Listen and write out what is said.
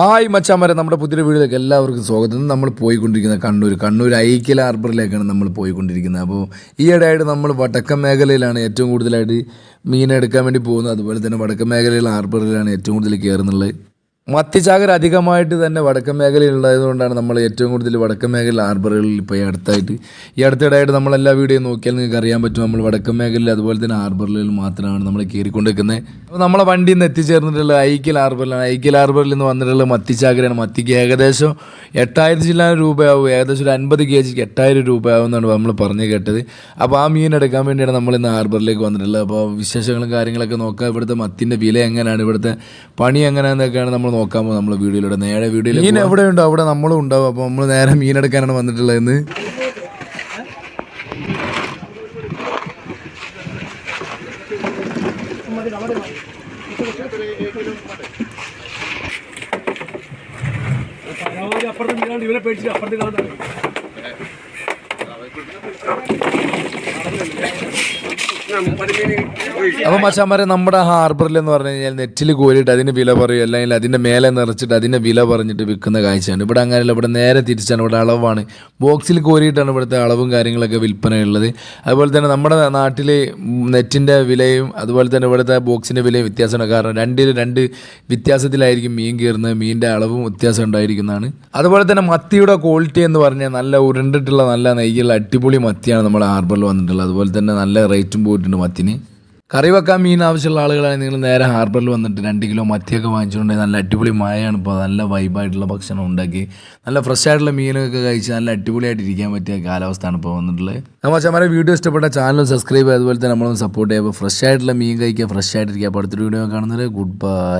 Hi മച്ചാമാരെ, നമ്മുടെ പുതിയ വീഡിയോയിലേക്ക് എല്ലാവർക്കും സ്വാഗതം. നമ്മൾ പോയിക്കൊണ്ടിരിക്കുന്ന കണ്ണൂർ ഐക്യല ഹാർബറിലേക്കാണ് നമ്മൾ പോയിക്കൊണ്ടിരിക്കുന്നത്. അപ്പോൾ ഈയിടെയായിട്ട് നമ്മൾ വടക്കൻ മേഖലയിലാണ് ഏറ്റവും കൂടുതലായിട്ട് മീനെടുക്കാൻ വേണ്ടി പോകുന്നത്. അതുപോലെ തന്നെ വടക്കൻ മേഖലയിലെ ഹാർബറിലാണ് ഏറ്റവും കൂടുതൽ കയറുന്നുള്ളത്. മത്തിച്ചാകര അധികമായിട്ട് തന്നെ വടക്കൻ മേഖലയിൽ ഉണ്ടായതുകൊണ്ടാണ് നമ്മൾ ഏറ്റവും കൂടുതൽ വടക്കൻ മേഖല ഹാർബറുകളിൽ ഇപ്പോൾ ഈ അടുത്തിടെയായിട്ട് നമ്മളെല്ലാ വീഡിയോ നോക്കിയാൽ നിങ്ങൾക്ക് അറിയാൻ പറ്റും. നമ്മൾ വടക്കൻ മേഖലയിൽ അതുപോലെ തന്നെ ഹാർബറുകളിൽ മാത്രമാണ് നമ്മൾ കയറിക്കൊണ്ടിരിക്കുന്നത്. അപ്പോൾ നമ്മളെ വണ്ടിയിൽ നിന്ന് എത്തിച്ചേർന്നിട്ടുള്ള ഐക്യൽ ഹാർബറിലാണ്. ഐക്യൽ ഹാർബറിൽ നിന്ന് വന്നിട്ടുള്ള മത്തിച്ചാകരയാണ്. മത്തിക്ക് ഏകദേശം 8000 ചില്ലാനം രൂപയാവും. ഏകദേശം ഒരു 50 kg 8000 രൂപയാവും എന്നാണ് നമ്മൾ പറഞ്ഞു കേട്ടത്. അപ്പോൾ ആ മീൻ എടുക്കാൻ വേണ്ടിയാണ് നമ്മൾ ഇന്ന് ഹാർബറിലേക്ക് വന്നിട്ടുള്ളത്. അപ്പോൾ വിശേഷങ്ങളും കാര്യങ്ങളൊക്കെ നോക്കാം. ഇവിടുത്തെ മത്തിൻ്റെ വില എങ്ങനെയാണ്, ഇവിടുത്തെ പണി എങ്ങനെയാണെന്നൊക്കെയാണ് നമ്മൾ നോക്കാമോ നമ്മൾ വീഡിയോയിലൂടെ. നേരെ വീഡിയോയിൽ മീൻ എവിടെ ഉണ്ടോ അവിടെ നമ്മളും ഉണ്ടാവും. അപ്പോൾ നമ്മൾ നേരെ മീനെടുക്കാനാണ് വന്നിട്ടുള്ളത് ഇന്ന്. അപ്പോൾ മച്ചാന്മാരെ, നമ്മുടെ ഹാർബറിൽ എന്ന് പറഞ്ഞു കഴിഞ്ഞാൽ നെറ്റിൽ കോരിയിട്ട് അതിന് വില പറയും, അല്ലെങ്കിൽ അതിൻ്റെ മേലെ നിറച്ചിട്ട് അതിൻ്റെ വില പറഞ്ഞിട്ട് വിൽക്കുന്ന കാഴ്ചയാണ്. ഇവിടെ അങ്ങനെയല്ല, ഇവിടെ നേരെ തിരിച്ചാണ്. ഇവിടെ അളവാണ്, ബോക്സിൽ കോരിയിട്ടാണ് ഇവിടുത്തെ അളവും കാര്യങ്ങളൊക്കെ വിൽപ്പനയുള്ളത്. അതുപോലെ തന്നെ നമ്മുടെ നാട്ടിൽ നെറ്റിൻ്റെ വിലയും അതുപോലെ തന്നെ ഇവിടുത്തെ ബോക്സിൻ്റെ വിലയും വ്യത്യാസമാണ്. കാരണം രണ്ട് വ്യത്യാസത്തിലായിരിക്കും മീൻ കയറുന്നത്. മീനിൻ്റെ അളവും വ്യത്യാസം ഉണ്ടായിരിക്കുന്നതാണ്. അതുപോലെ തന്നെ മത്തിയുടെ ക്വാളിറ്റി എന്ന് പറഞ്ഞാൽ നല്ല ഉരുണ്ടിട്ടുള്ള നല്ല നെയ്യുള്ള അടിപൊളി മത്തിയാണ് നമ്മുടെ ഹാർബറിൽ വന്നിട്ടുള്ളത്. അതുപോലെ തന്നെ നല്ല റേറ്റും പോയിട്ടുണ്ട് മത്തിന്. കറി വെക്കാൻ മീൻ ആവശ്യമുള്ള ആളുകളാണെങ്കിൽ നിങ്ങൾ നേരെ ഹാർബറിൽ വന്നിട്ട് 2 കിലോ മത്തിയൊക്കെ വാങ്ങിച്ചുകൊണ്ടെങ്കിൽ നല്ല അടിപൊളി മായമാണ്. ഇപ്പോൾ നല്ല വൈബായിട്ടുള്ള ഭക്ഷണം ഉണ്ടാക്കി നല്ല ഫ്രഷ് ആയിട്ടുള്ള മീനൊക്കെ കഴിച്ച് നല്ല അടിപൊളിയായിട്ട് ഇരിക്കാൻ പറ്റിയ കാലാവസ്ഥയാണ് ഇപ്പോൾ വന്നിട്ടുള്ളത്. നമ്മൾ നമ്മുടെ വീഡിയോ ഇഷ്ടപ്പെട്ട ചാനൽ സബ്സ്ക്രൈബ് ചെയ്യുക, അതുപോലെ തന്നെ നമ്മളൊന്ന് സപ്പോർട്ട് ചെയ്യുക. അപ്പോൾ ഫ്രഷ് ആയിട്ടുള്ള മീൻ കഴിക്കുക, ഫ്രഷ് ആയിട്ടിരിക്കുക. അപ്പോൾ അടുത്തൊരു വീഡിയോ കാണുന്നത്. Good bye.